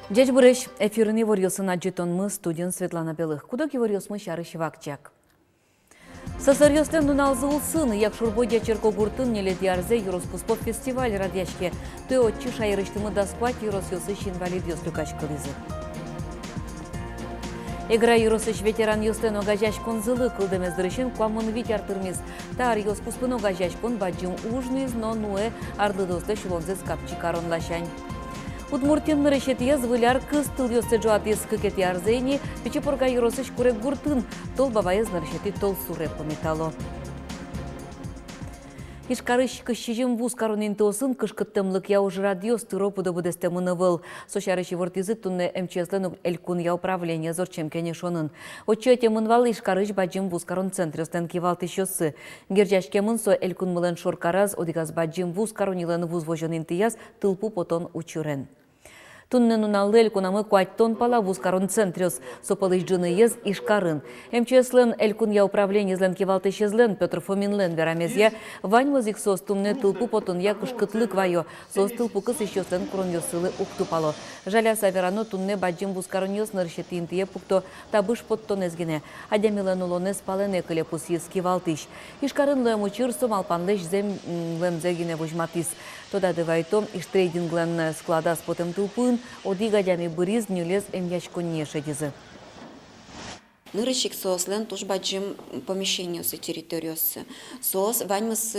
Дядь Бурыш, эфирный варьосын аджитон студент Светлана Белых. Куда варьос мы шарыш вакчак? Сосарьослен нуналзыл сын, як шурбойдя черко гуртын неледи арзе Юроспуспов фестиваль радяшке. Той отчи шайрыштымы даспать Юросьосыш инвалид ёслюкач кылызы. Игра Юросыш ветеран ёслен огажаш конзылы кылдемездырышын куамын витяр тырмиз. Тар ёспуспын огажаш кон баджым ужниз, но нуэ ардыдосты шулонзыз капчи каронлашань. Удмуртин решетия звыляр кыстыл ёсты жоатис кыкет ярзейни, печепорга Юросыш курек гуртын, тол бабаез нарешети тол суре пометало. Ишкарыш кышчижим вуз коронин тосын кышкыттымлык яуж радио стыропуда будестемыны был. Сошарыш вортизы тунне МЧСлен элькун я управление зорчем кенешонын. Отчете мынвал ишкарыш баджим вуз корон центрёстен кивалты шоссы. Герджашке мынсо элькун мылен шоркараз одигаз баджим вуз коронилен вуз вожонин тияз тылпу потон учурен. Тунне нуналлы элькунамы куаттон пала вуз корон центрёс. Сопалыш джыны ез ишкарын. МЧСлен элькун я управление злен кивалты шезлен Петр Фоминлен верамезья вань возик сос тумне тылпу потон я кышкытлык вайо. Сос тылпу кыс ищёстен куроньосылы уктупало. Жаля саверано тунне баджим вуз короньос наршетин тие пукто табыш поттон ezgine. Адямилен улонес палене кылепус ез кивалтыш. Ишкарын лэмучыр сомалпанлыш зем лэмзегине вожматис. Тода дывайтом иштрейдинглен склада с потом тылпын одига дями быриз нюлез эмьячкон нешедизы. Нырышик сослен туж баджим помещению с территориосы. Сос ваньмас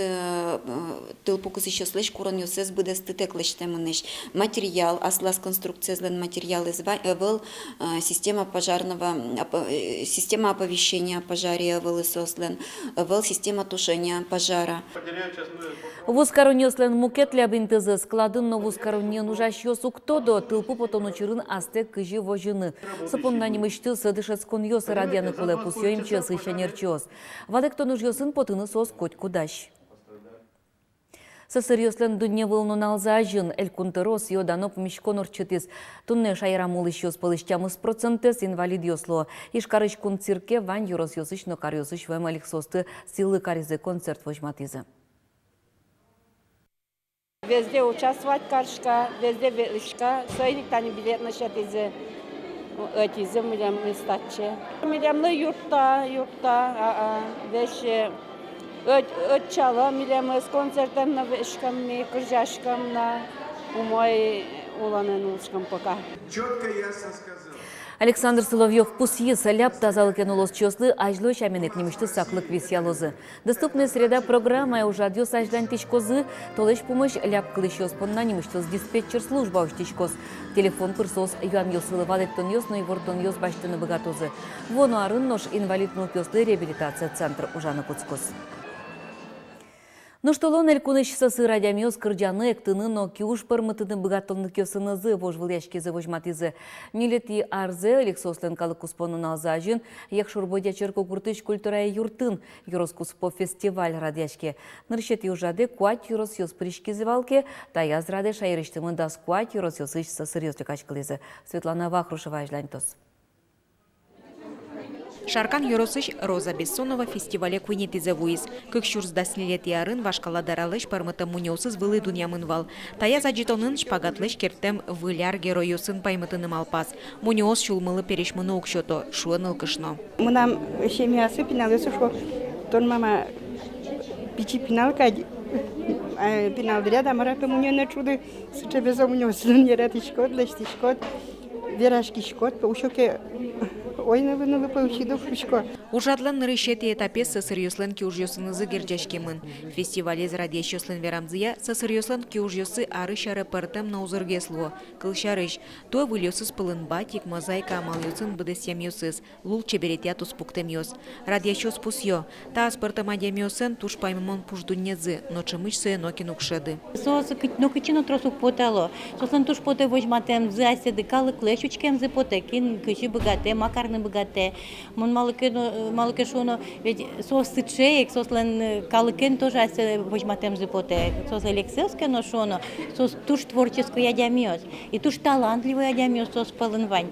тылпукус еще слышь курон юсес буде стытеклыш темыныш. Материал, аслас конструкция злен материал был система пожарного, система оповещения о пожаре был сослен, был система тушения пожара. Вуз короньослен мукет лябинтызы складын, но вуз короньон ужащёсу кто до тылпу потом учурын асте кыжи вожыны. Сапоннани мышты садышецкон ёсы радианы кулепус ёим чёс ища нерчёс. Вадектон уж ёсын потыны сос коть кудащ. Сосырьослен дунне вылну налзажын, элькунтырос йоданоп мишкон урчытыз. Тунне шайрамул ищёс пылыштямыз процентес инвалид ёсло. Ишкарыш кун цирке вань юрос ёсыш, но кар ёсыш вэм алексосты силы каризы концерт вожматызы. Везде участвовать каршка, везде велишка, своих тани билет насчет эти милям стаче. Милямлы юрта, вещи отчала милям с концертом на вешками, кружашкам на умой уланен ушкам пока. Четко ясно сказал. Александр Соловьев пусье соляп тазалыкен улос чёслы ажло шаменек немешты саклык весьялозы. Доступная среда программа уже адьос ажлань тичкозы, толыш помощь ляп кылыщос понна немештос диспетчер служба уштичкоз. Телефон пырсос юан ёсылы вадектон ёс, но и вортон ёс баштыны богатозы. Воно арын нож инвалид нукёслы реабилитация центр ужаны куцкоз. Ну что лон элькуныш сасы радямёс кырджаны эктыны, но киуш пырмытыны богатонны кёсынызы вожвыл яшкезы вожматызы. Нилети арзе Алексослен калыкуспонун алзажын, як шурбодя черко куртыш культура юртын, Юроскуспо фестиваль радяшке. Ныршет южаде куать юрос ёс пришкизы валке, таяз раде шайрыштымы дас куать юрос ёсыш сасырёс лёкачкылызы. Светлана Вахрушева ажлянтос. Шаркан Юросыш Роза Бессонова фестивале куйнетизе вуиз. Кык шурздаснилет ярын вашкала даралыш пармыта мунёсыз вылы дуньямынвал. Тая заджитонын шпагатлыш кертем выляр героюсын паймытыным алпас. Мунёс шулмылы перешмыны укшото, шуын ылкышно. Мынам семьясы пиналысы шо, тон мама пичи пиналка пиналдыря да марапе мунёны чуды сычебезо мунёсын нератишкот, лештишкот, верашкишкот, ушоке ойны вынылы поучиду фушко. Ужадлан нырышети этапе сысырьослен киужьосынызы герджашкемын. Фестивалез радиещослен верамзыя сысырьослен киужьосы арышары пыртым наузыргесло. Кылшарыш. То выльосыз пылынба тик мозаика амалюсын быдесем ёсыз. Лул чеберетя туспуктем ёс. Радиещос пусьё. Та аспыртым адемёсын туш паймымон пуждуннезы, но чымыш сыенокин укшеды. Сос нокичино тросук потало. Сослен туш поте вожматем зы аседы калык лешучкем зы потекин кыши богате, макарны богате. Мон малыкешоно ведь сос сычеек, сослен калыкен тоже асе вожматем зы поте. Сос элексевске ношоно, сос туш творческую ядямёс. И туш талантливый ядямёс сос палынвань.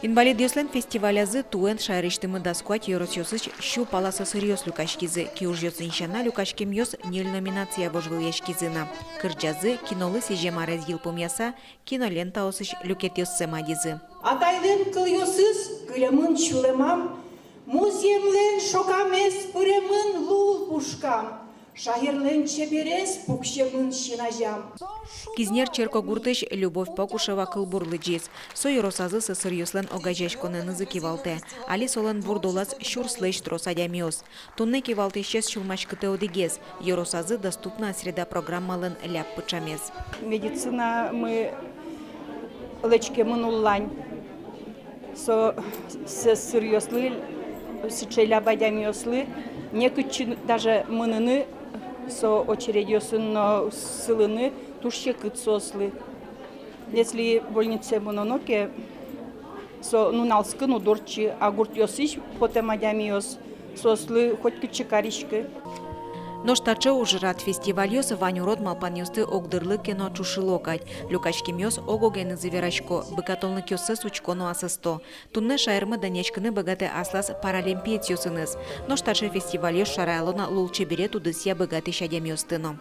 Инвалид Йослен фестивалязы туэн шайрыштымы даскуать Еросьосыч щу паласа сырьёс люкашкизы, ки уж йоцинщана люкашкем йос нель номинация вожвыл яшкизына. Кырджазы кинолы сежемарез елпумяса кинолента осыч люкет йоссемадизы. Атайлен кыл йосыз кылемын чулемам, муземлен шокамес пыремын лул пушкам. Шахерлен чеберес пукшемын шинажам. Кизнер Черкогуртыш Любовь Покушева кылбурлы джиз. Сой росазы сысыр йослен огажешконы нызы кивалте. Али солан бурдолас щурслэш тросадямиос. Тунны кивалте щес чулмашкыты одигез. Еросазы доступна среда программалын ляп пычамез. Медицина мы лечкемын уллань. Со сырьёслы, сычеля бадямиослы, не кычын даже мыныны со очередьосын сылыны тушче кытсослы. Если больнице мононоке со нуналскын удорчи агуртьосыч потемадямиос сослы хоть кычыкаришкы. Но штачы ужрат фестивальёс ванюрод малпанёсты огдырлы кино чушылокать. Люкачкимёс огогены заверашко, быкатолны кёсы сучкону асысто. Тунны шайрмы данечкыны богаты аслас паралимпиетьёсыныз. Но штачы фестивальёс шарайлона лулчы бере тудысия богаты шадямёстыно.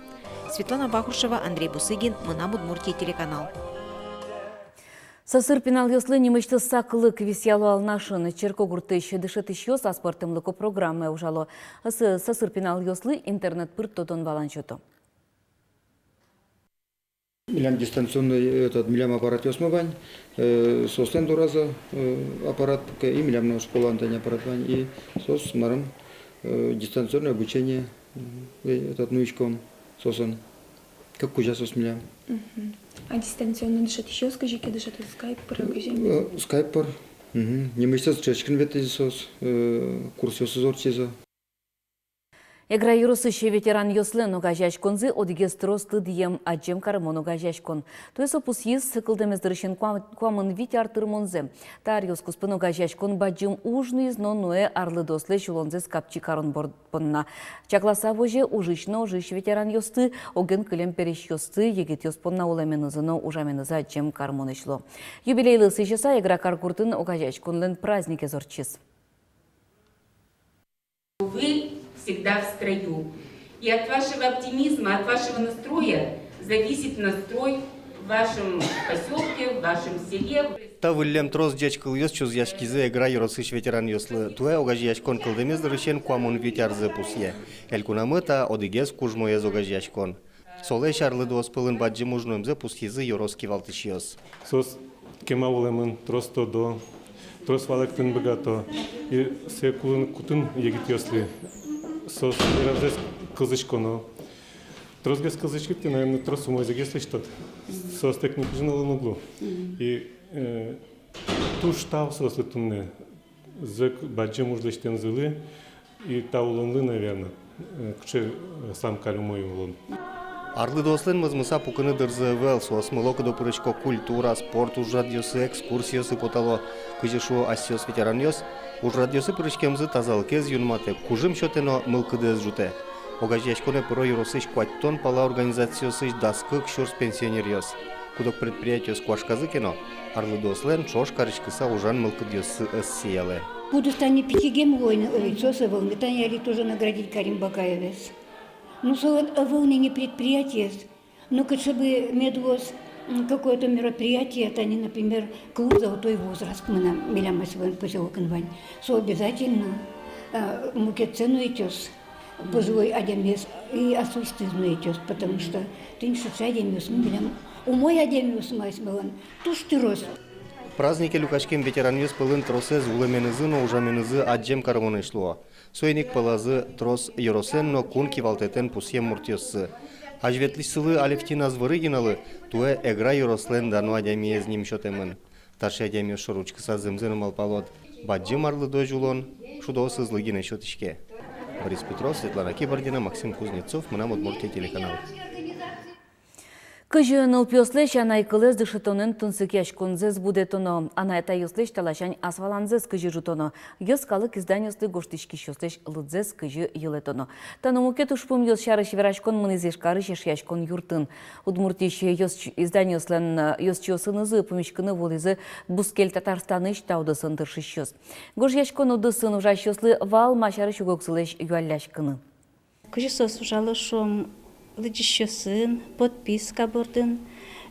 Светлана Бахушева, Андрей Бусыгин, Мына Удмуртия телеканал. Сасыр пенал йослы немечті сақылық висялу алнашын Черкогурты дышыт еще со спортымлыку программы ужало. Сасыр пенал йослы интернет пырт тотон баланчото. Милям дистанционный милям аппарат йосмавань, сослен дураза аппарат, и милям на школа антенне аппарат вань, и сос марам дистанционное обучение нуичком сосан. Как кужа сос милям. А дистанционно дышат еще, скажите, дышат скайп, скайпер. Не месяц чешкин ветезис курс йосозорчиза. Эгра юрысыще ветеран йослен огажашконзы одигестросты дием аджем кармон огажашкон. То есть опусьез сыкылдемездырышен куамын витяр тырмонзе. Тар йоскуспын огажашкон баджим ужны изно ноэ арлы дослы шулонзе скапчи карон бордпынна. Чакласа воже ужышно ожыш ветеран йосты, оген кылем переш йосты, егет йоспонна улеменызыно ужаменыза аджем кармон ишло. Юбилейлы сыщеса эгра каркуртын огажашконлен празднике зорчиз. Вы всегда в строю. И от вашего оптимизма, от вашего настроя зависит настрой в вашем поселке, в вашем селе. Та вылем трос дячкал йос чуз яшкизе игра юросыш ветеран йослы. Туэ огажи яшкон кылдемез дырышен куамон витярзы пусье. Элькунамыта одигез кужмоез огажи яшкон. Соле шарлы дос пылын баджи мужнуемзе пусьезы юроски валтыш йос. Сос кема улемын трос тодо, трос валектын богато. И се кутын егит йосли. Сос разрез кызычконо. Тросгес кызычкит, наверное, трос умойзеге слышат. Сос техник жинал на углу. И туш тау сос летунне. Зек баджи мужлештен зылы. И таулонлы, наверное, кче сам калю мой улон. Арлы дослен мызмыса пукыны дырзы вел, сос мылока допырычко культура, спорт уж радиосы, экскурсиосы потало, кыжешу асиос ветеран йос, уж радиосы пырычкемзы тазалкез юнмате, кужым шотено мылкыдез жуте. Огажешконе пыро юросыш куаттон пала организациосыш даскык шурс пенсионер йос. Кудок предприятиос куашказы кено, арлы дослен чош карычкыса ужан мылкыдёсы эссияле. Буду стане пятигем войны, лицо волны, таняли тоже наградить Карим Бакаевец. Ну, волнение предприятия, ну, чтобы медвоз какое-то мероприятие, это не, например, клуб «Золотой возраст», мы на Милямасовый поселок Инвань, so обязательно мукецену этёс, позовой адемес и асустизну этёс, потому что ты не социадемес, мы Милям, умой адемес майсмелан, туш ты рос. Праздники люкачкем ветераньёс пылын тросез улеменызы, но ужаменызы аджем кармоны шло. Сойник пылазы трос йоросен, но кунки валтетен пусьем муртьёсы. Ажветлисылы Алевтина Звырыгиналы туэ эгра йорослен дану адямиез нимшотемын. Тарши адямиез шоручкыса зымзыным алпалот. Баджи марлы дojулон, шудосы злыгине шотишке. Борис Петров, Светлана Кибордина, Максим Кузнецов, Мына Удмуртия телеканал. Кыжын ылпёслеш анай кылыз дышытонын тунсыкяш конзез буде тоно. Анай тайослеш талашань асваланзез кыжы жутоно. Йыз калык изданьослы гоштышки шослеш лыдзез кыжы йылетоно. Таномукет ушпум йыз шарыш верашкон мынызеш карыш яшкон юртын. Удмуртиш йыз изданьослен йыз чосынызы помешкыны волызы бускель Татарстаныш таудысын тыршыш йыз. Гож яшкон удысын ужаш йослы вал машарыш угоксылеш юалляшкыны. Кыжы сос ужалы шум лыдищосын, подписка бордын,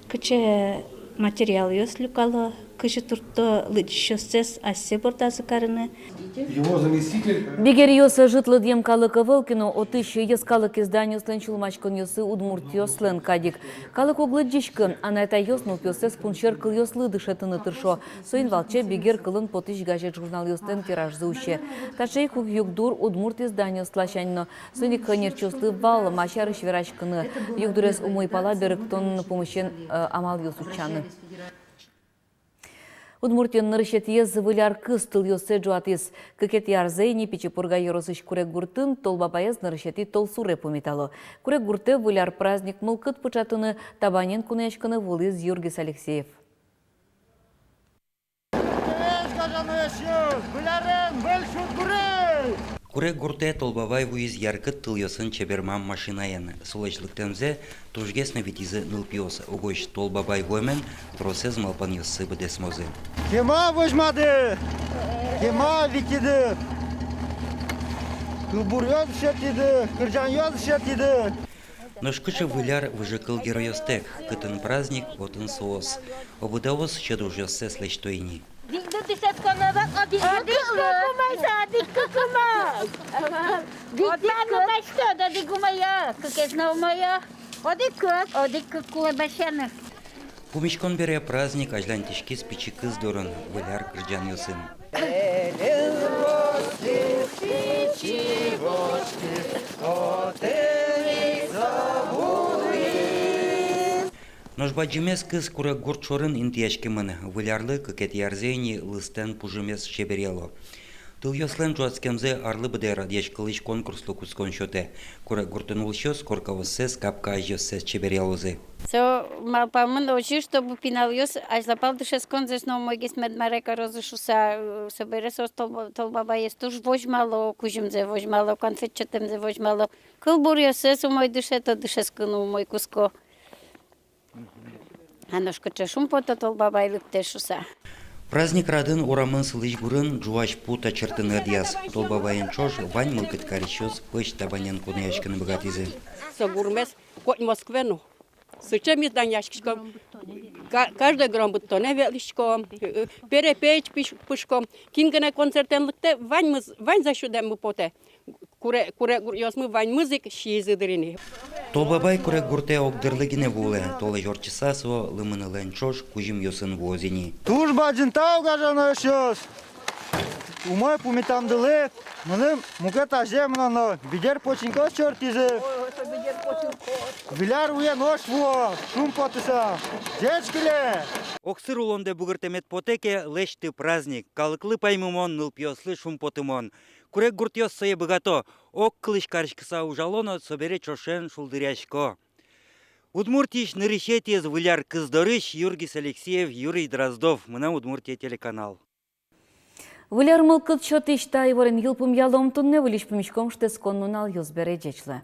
кыче материал ёс люкало, кыжы турто лыдищосыз асе бордазы карыны. Его заместитель... Бигер йосы жытлы дем калыка вылкино, отыш йыз калык изданию слен чулмачкон йосы удмурт йослен кадик. Калык оглыджишкы, ана это йос нупёсыз пуншер кыл йослы дышетыны тыршо. Соин валче бигер кылын потыш газет журнал йослен тираж зауще. Ташей хук югдур удмурт изданию слащаньно. Соин ханер чослы вал машарыш верашкыны. Югдурес умой пала беректон помощен амал йосучаны. Удмуртин нырышет ез выляр кыз тыл йосе жуатыз. Кыкет ярзейни пичепурга йоросыш курек гуртын толбапаез нырышети толсуре помитало. Курек гурте выляр праздник мылкыт пычатыны табанен кунешканы вылыз Юргис Алексеев. Курек гурте толбавай вуиз яркыт тыл йосын чебермам машинаен. Солочлыктензе тужгесны витизы нылпиос. Огош толбабай воймен тросез малпан йосы бедесмозы. Кема вожмады, кема витиды, кылбур йоз шетиды, кыржан йоз шетиды. Ношкычы выляр выжыкыл героёстек. Кытын праздник, отын соос. Обудавос щедруж йосе слештойни. Пумишкон бере праздник ажлантишки спичи кыз дорын выляр кырджан йосын. Ножбаджимес кыз курек гурчорын интияшкемын вылярлы кыкет ярзейни лыстен пужимес шеберело. Тыл йослен жуацкемзе арлы быде радеш кылыш конкурслы кускон шоте. Курек гуртын улшос коркавоссес капка ажёссес чеберелозы. Малпамын очи, чтобы пинал йос, аж запал дышес конзес, но мой гис медмарека розышуса, собересос толбаба есть туж вожмало, кужимзе вожмало, конфетчетемзе вожмало. Кылбур йосес у мой дыше, то дышес кыну мой куско. Аношка чешум пото толбаба и лыптешуса. Праздник радын урамын сылыш гурын жуаш пута чертын адьяс. Толбабайын чош вань мылкыт каричос пыш табанен кунаяшканы богатизы. Согурмес кот Москвену. Сычем изданьяшкишко. Каждый гром бутоне велишко. Перепеч пышко. Кингане концертенлыкте вань зашудем поте. Куре йосмы вань музык шизыдырыны. Толбабай курек гурте огдырлыгине вуле. Толы жорчисасо лымынылен чош кужим йосын возини. Туж баджин тау гажаны шос. Умой пумитамдылы, мыным мукет ажемнано, бидер починкос чертизы. Виляр уе нож во, шум потыса. Дечкиле! Оксыр улонде бугыртемет потеке лешты праздник. Калыклы паймымон нылпьослы шум потымон. Курек гуртьос сое богато, ок кылыш карышкыса ужалоно собере чошен шулдыряшко. Удмуртиш нырышетез выляр кыздорыш Юргис Алексеев, Юрий Дроздов. Мына Удмуртия телеканал. Выляр мылкыт шотышта иворен йылпым ялом тунне вылиш помешком штес коннунал йозбере жечле.